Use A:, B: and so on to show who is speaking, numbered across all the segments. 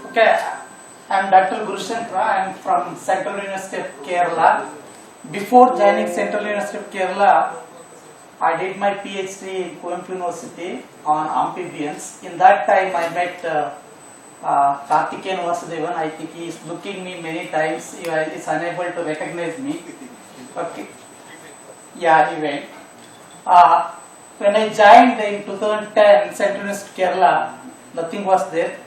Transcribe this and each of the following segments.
A: Okay, I am Dr. Gunashekharan. I am from Central University of Kerala. Before joining Central University of Kerala, I did my PhD in Coimbatore University on amphibians. In that time, I met Karthikeyan Vasudevan. I think he is looking me many times. He is unable to recognize me. Okay. Yeah, he went. When I joined in 2010 Central University of Kerala, nothing was there.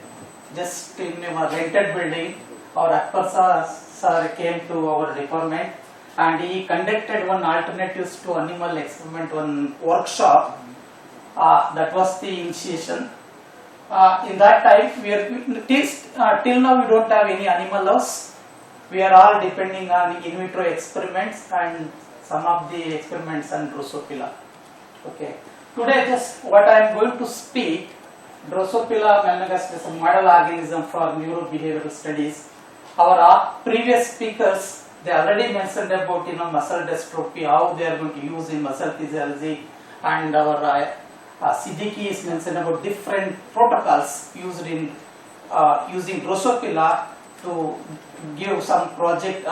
A: Just in a rented building, our Akbar sir came to our department and he conducted one alternatives to animal experiment, one workshop. That was the initiation. In that time, till now we don't have any animal laws. We are all depending on in vitro experiments and some of the experiments on Drosophila. Okay. Today, just what I am going to speak. Drosophila Melanogaster is a model organism for neurobehavioral studies. Our previous speakers, they already mentioned about muscle dystrophy, how they are going to use in muscle physiology, and our Siddiqui is mentioned about different protocols used in using Drosophila to give some project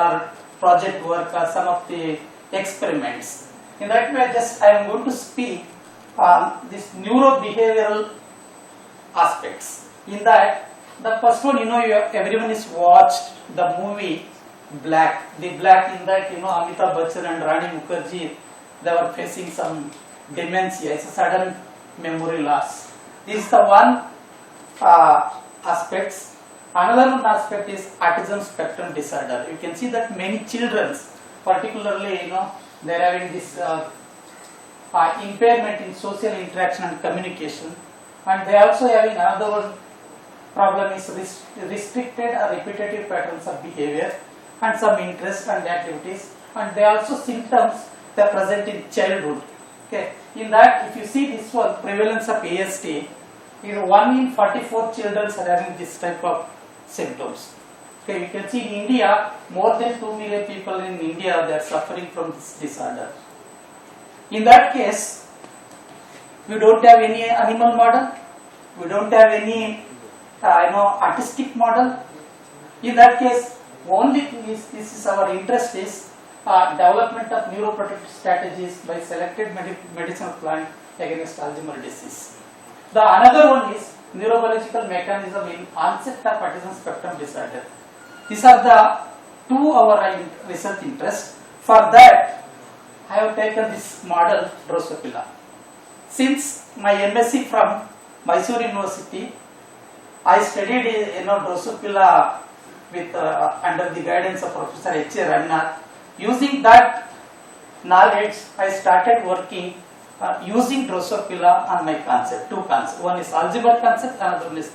A: work or some of the experiments. In that way, I am going to speak on this neurobehavioral aspects. In that, the first one, everyone has watched the movie Black. The Black, in that, Amitabh Bachchan and Rani Mukherjee, they were facing some dementia. It's a sudden memory loss. This is the one aspects. Another one aspect is autism spectrum disorder. You can see that many children, particularly, they're having this impairment in social interaction and communication. And they are also having another one problem is restricted or repetitive patterns of behavior and some interest and activities. And they are also symptoms that are present in childhood. Okay. In that, if you see this one, prevalence of ASD, 1 in 44 children are having this type of symptoms. Okay. You can see in India, more than 2 million people in India, they are suffering from this disorder. In that case, we don't have any animal model. We don't have any, artistic model. In that case, only thing is, this is our interest is development of neuroprotective strategies by selected medicinal plant against Alzheimer's disease. The another one is neurobiological mechanism in onset of autism spectrum disorder. These are the two our research interests. For that, I have taken this model Drosophila. Since my MSc from Mysore University, I studied Drosophila with under the guidance of Professor H.A. Ranna. Using that knowledge, I started working using Drosophila on my concept, two concepts. One is Alzheimer's concept, another one is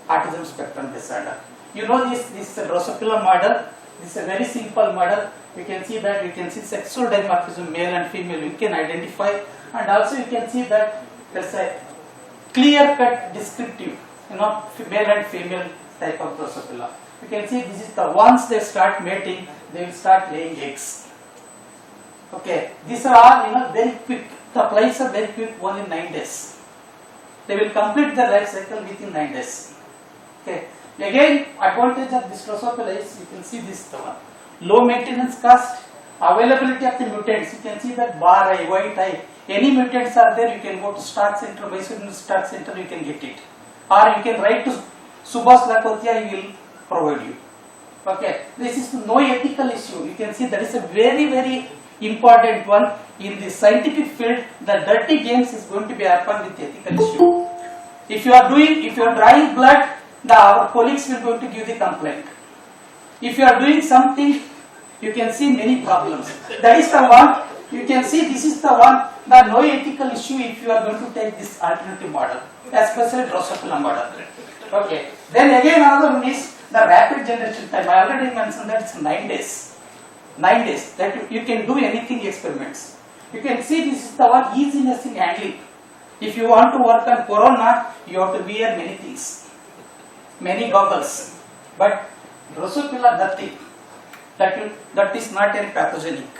A: autism spectrum disorder. This Drosophila model. This is a very simple model. You can see that sexual dimorphism, male and female, you can identify. And also you can see that there's a clear-cut descriptive, male and female type of Drosophila. You can see this is once they start mating, they will start laying eggs. Okay, these are all very quick. The flies are very quick, one in 9 days. They will complete their life cycle within 9 days. Okay. Again, advantage of this Drosophila is you can see this one. Low maintenance cost, availability of the mutants. You can see that bar eye, white eye. Any mutants are there, you can go to Start Center, Mysore Start Center, you can get it. Or you can write to Subhas Lakhotia, he will provide you. Okay, this is no ethical issue. You can see that is a very, very important one. In the scientific field, the dirty games is going to be happen with ethical issue. If you are drawing blood, our colleagues will going to give the complaint. If you are doing something, you can see many problems. That is the one. You can see this is the one. The no ethical issue if you are going to take this alternative model, especially Drosophila model. Okay. Then again another one is the rapid generation time. I already mentioned that it's 9 days. 9 days that you can do anything experiments. You can see this is the one easiness in handling. If you want to work on corona, you have to wear many things, many goggles. But Drosophila, nothing. That is not any pathogenic.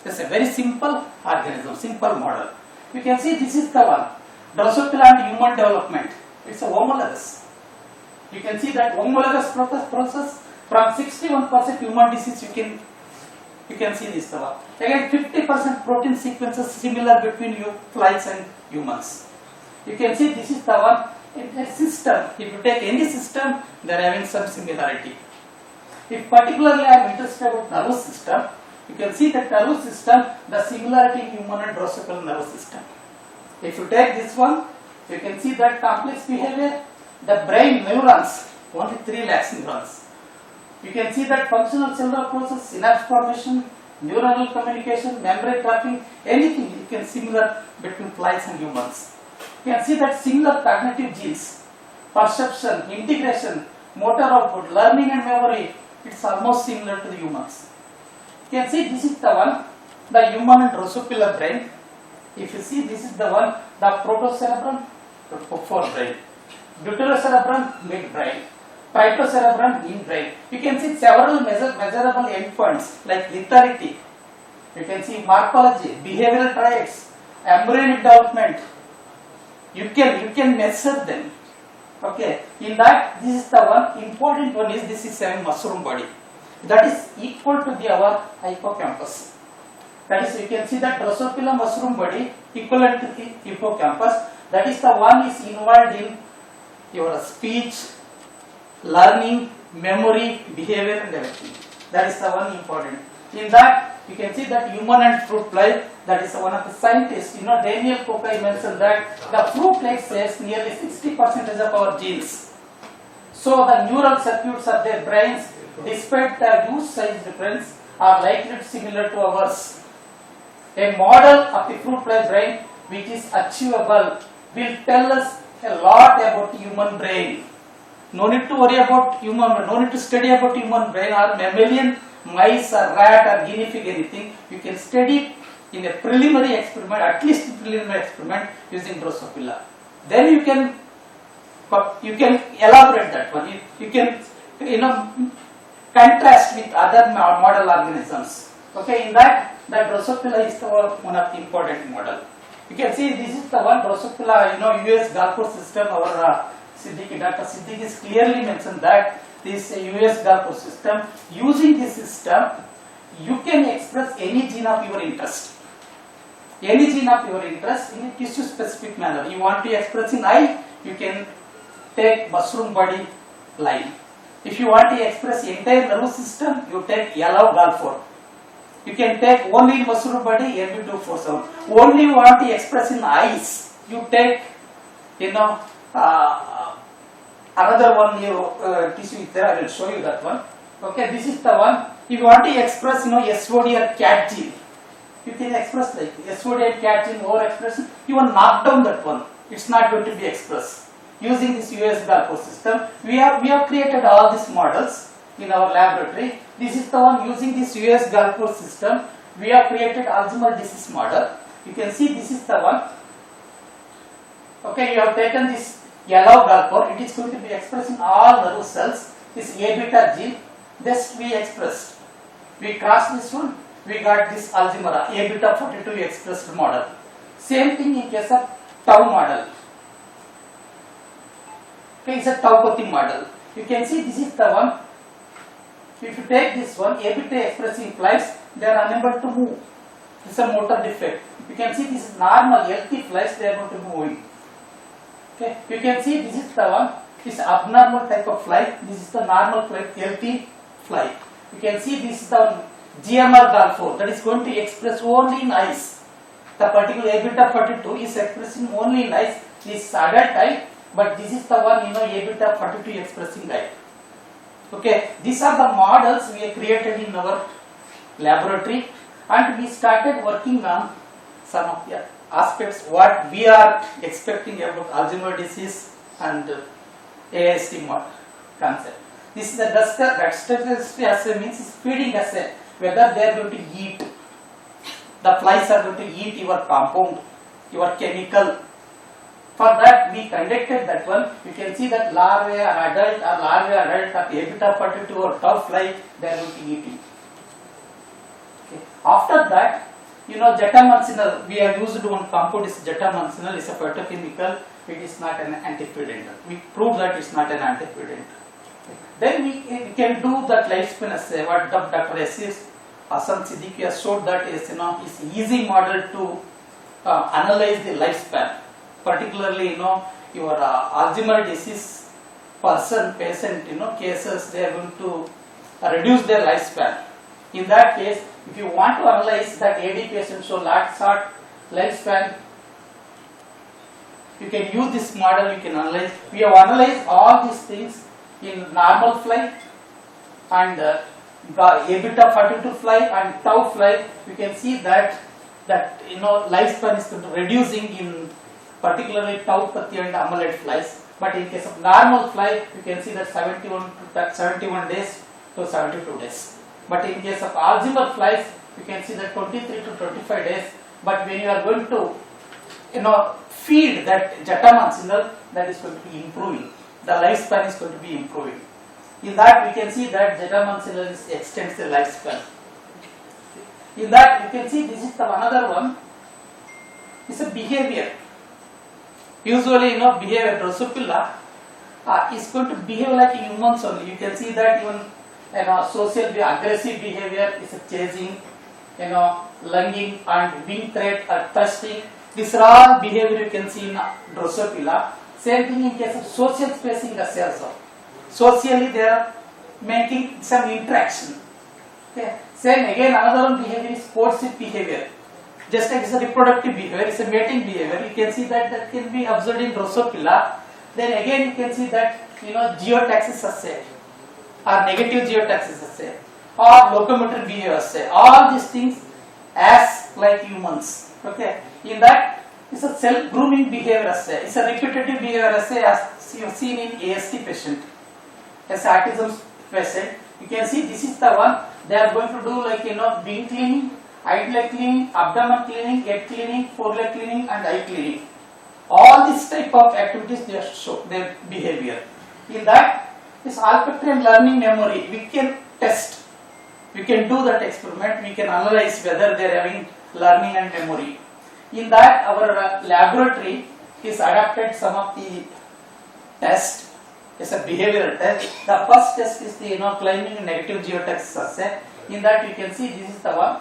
A: It's a very simple organism, simple model. You can see this is the one. Drosophila and human development. It's a homologous. You can see that homologous process from 61% human disease you can see this one. Again 50% protein sequences similar between flies and humans. You can see this is the one in a system. If you take any system, they are having some similarity. If particularly I am interested about nervous system, you can see that nervous system, the similarity in human and Drosophila nervous system. If you take this one, you can see that complex behavior, the brain neurons, only 3 lakhs neurons. You can see that functional cellular process, synapse formation, neuronal communication, membrane trapping, anything you can similar between flies and humans. You can see that similar cognitive genes, perception, integration, motor output, learning and memory, it's almost similar to the humans. You can see this is the one, the human and Drosophila brain. If you see this is the one, the protocerebrum, forebrain, deuterocerebrum, midbrain, phytocerebrum, hindbrain. You can see several measurable endpoints like lethality. You can see morphology, behavioral traits, embryonic development. You can measure them. Okay, in that this is the one important one is this is a mushroom body that is equal to our hippocampus. That is, you can see that Drosophila mushroom body equivalent to the hippocampus. That is the one is involved in your speech, learning, memory, behavior and everything. That is the one important. In that you can see that human and fruit fly. That is one of the scientists. You know, Daniel Kokai mentioned that the fruit fly says nearly 60% of our genes. So the neural circuits of their brains, despite the huge size difference, are likely similar to ours. A model of the fruit fly brain which is achievable will tell us a lot about the human brain. No need to worry about human, no need to study about human brain or mammalian, mice or rat or guinea pig, anything. You can study in a preliminary experiment, at least preliminary experiment using Drosophila. Then you can elaborate that one. You can contrast with other model organisms. Okay, in that Drosophila is one of the important model. You can see this is the one Drosophila, US Gulf Coast system. Our Dr. Siddiqui is clearly mentioned that this US Gulf Coast system, using this system, you can express any gene of your interest. Any gene of your interest in a tissue specific manner. You want to express in eye, you can take mushroom body line. If you want to express entire nervous system, you take yellow Gulf. You can take only in mushroom body MB247. Only you want to express in eyes, you take another one tissue there. I will show you that one. Okay, this is the one. If you want to express SOD or cat gene, you can express like SOD and cat gene overexpression. You will knock down that one. It's not going to be expressed. Using this US Gulf Coast system, we have created all these models in our laboratory. This is the one using this US Gulf Coast system. We have created Alzheimer's disease model. You can see this is the one. Okay, you have taken this yellow Gulf. It is going to be expressed in all nerve cells. This A beta gene, just we expressed. We crossed this one. We got this Alzheimer's A beta 42 expressed model. Same thing in case of tau model. Okay, it's a tau-coding model. You can see this is the one. If you take this one, A beta expressing flies, they are unable to move. This is a motor defect. You can see this is normal healthy flies, they are not moving. Okay, you can see this is the one. This abnormal type of fly. This is the normal fly, healthy fly. You can see this is the GMR Gulf that is going to express only in eyes. The particular A beta 42 is expressing only in eyes. This is adult eye, but this is the one A beta 42 expressing eye. Okay, these are the models we have created in our laboratory, and we started working on some of the aspects what we are expecting about Alzheimer's disease and ASD concept. This is the dexterity assay, means feeding assay, whether they are going to eat, the flies are going to eat your compound, your chemical. For that we conducted that one. You can see that larvae or adult of A beta 42 or tau fly, they are going to eat it. Okay. After that, jetamancinol, we have used one compound is jetamancinol, is a phytochemical. it is not an antecedent. We prove that it's not an antecedent. Then we can do that lifespan assay. What Dr. S.S. Hassan Siddiqui has showed that is, is easy model to analyze the lifespan. Particularly, your Alzheimer's disease patient, cases, they are going to reduce their lifespan. In that case, if you want to analyze that AD patient show short lifespan, you can use this model. You can analyze. We have analyzed all these things in normal fly and A-beta 42 fly and tau fly. You can see that lifespan is reducing in particularly tau-pathy and amyloid flies. But in case of normal fly, you can see that 71 days to 72 days. But in case of Alzheimer's flies, you can see that 23 to 25 days. But when you are going to feed that Jataman signal, that is going to be improving. The lifespan is going to be improving. In that, we can see that Jataman signal extends the lifespan. In that, you can see this is another one. It's a behavior. Usually, behavior Drosophila is going to behave like humans only. You can see that even social aggressive behavior is chasing, lunging and wing threat or thrusting. These are all behavior you can see in Drosophila. Same thing in case of social spacing assay also. Socially they are making some interaction. Okay. Same again, another one behavior is coercive behavior. Just like it's a reproductive behavior, it's a mating behavior. You can see that can be observed in Drosophila. Then again you can see that geotaxis assay or negative geotaxis assay or locomotor behavior assay. All these things as like humans. Okay. In that, it's a self-grooming behavior assay. It's a repetitive behavior assay as you have seen in AST patient. As autism patient, you can see this is the one. They are going to do like wing cleaning, hind leg cleaning, abdomen cleaning, head cleaning, foreleg cleaning, and eye cleaning. All this type of activities they show their behavior. In that, this olfactory and learning memory, we can test. We can do that experiment. We can analyze whether they are having learning and memory. In that, our laboratory is adapted some of the tests. It's a behavioral test. The first test is the climbing negative geotaxis assay. In that, you can see this is the one.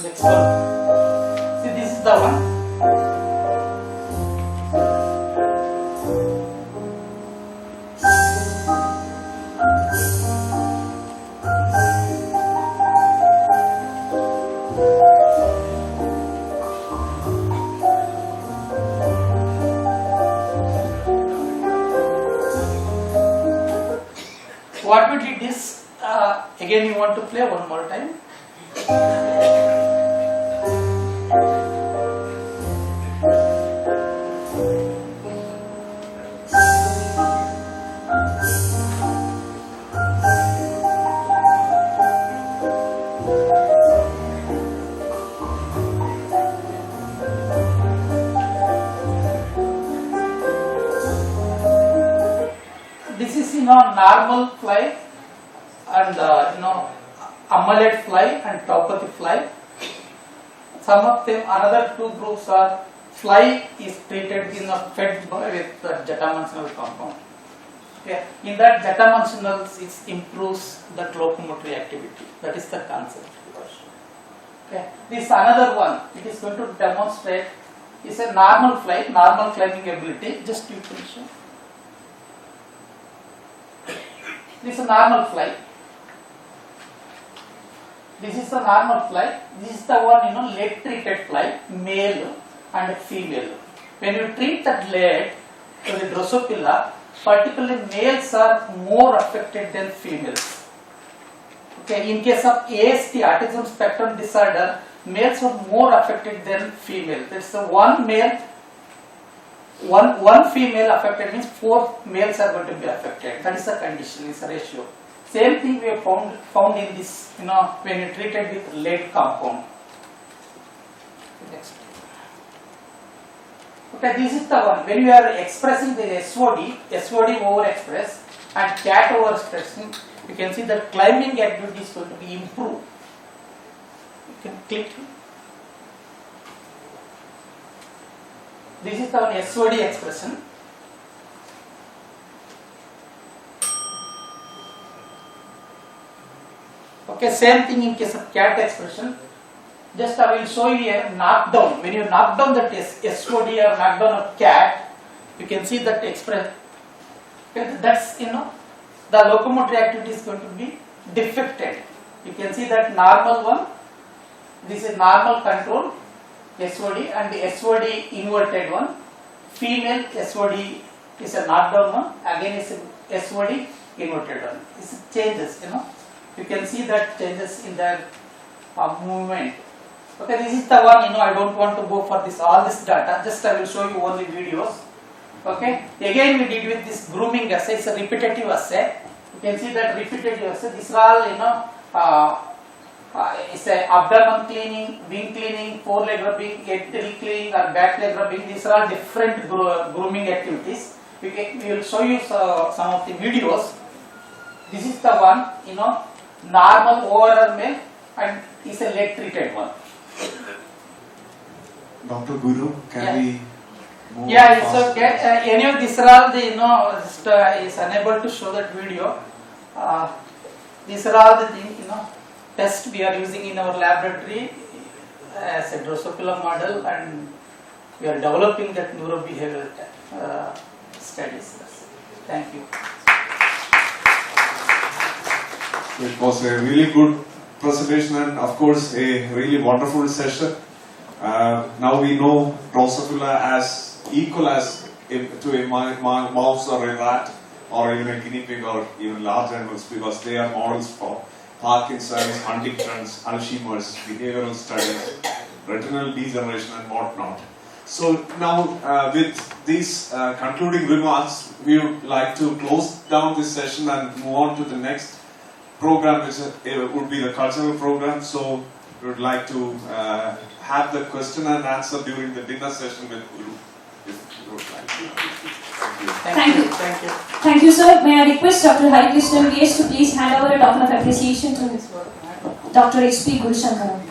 A: Next one. See, this is the one. What we did is, again you want to play one more time. This is normal fly and amyloid fly and tau-pathy fly. Some of them, another two groups are fly is treated fed with Jataman compound. Okay. In that Jataman it improves the locomotory activity. That is the concept. Okay. This another one. It is going to demonstrate. It's a normal fly, normal climbing ability. Just you can show. This is a normal fly. This is the normal fly. This is the one lead treated fly, male and female. When you treat that lead with Drosophila, particularly males are more affected than females. Okay, in case of ASD, autism spectrum disorder, males are more affected than female. That's the one male. One female affected means 4 males are going to be affected. That is the condition, is a ratio. Same thing we have found in this, when you treated with lead compound. Next. Okay, this is the one. When you are expressing the SOD overexpress and cat overexpressing, you can see that climbing activity is going to be improved. You can click. This is the SOD expression. Okay, same thing in case of cat expression. Just I will show you a knockdown. When you knock down that SOD or knockdown of cat, you can see that expression. That's, the locomotor activity is going to be defected. You can see that normal one. This is normal control SOD, and the SOD inverted one. Female SOD is a knockdown one. Again is a SOD inverted one. This changes. You can see that changes in the movement. Okay, this is the one. I don't want to go for all this data. Just I will show you only videos. Okay. Again, we did with this grooming assay. It's a repetitive assay. You can see that repetitive assay. These are all it's a abdomen cleaning, wing cleaning, foreleg rubbing, head cleaning, or back leg rubbing. These are all different grooming activities. We will show you some of the videos. This is the one, normal overall male, and is a leg treated one.
B: Dr. Guru, can we move
A: it's
B: fast?
A: okay. Any of these are all the, just is unable to show that video. These are all the things, tests we are using in our laboratory as a Drosophila model, and we are developing that neurobehavioral studies. Thank you.
B: It was a really good presentation and of course a really wonderful session. Now we know Drosophila as equal as to a mouse or a rat or even a guinea pig or even large animals, because they are models for Parkinson's, Huntington's, Alzheimer's, behavioral studies, retinal degeneration and whatnot. So now with these concluding remarks, we would like to close down this session and move on to the next program, which would be the cultural program. So we would like to have the question and answer during the dinner session with Guru, if you would like.
A: Thank you.
C: Thank you, sir. May I request Dr. Hari Krishnan VS to please hand over a token of appreciation to Dr. H.P. Gunashekharan.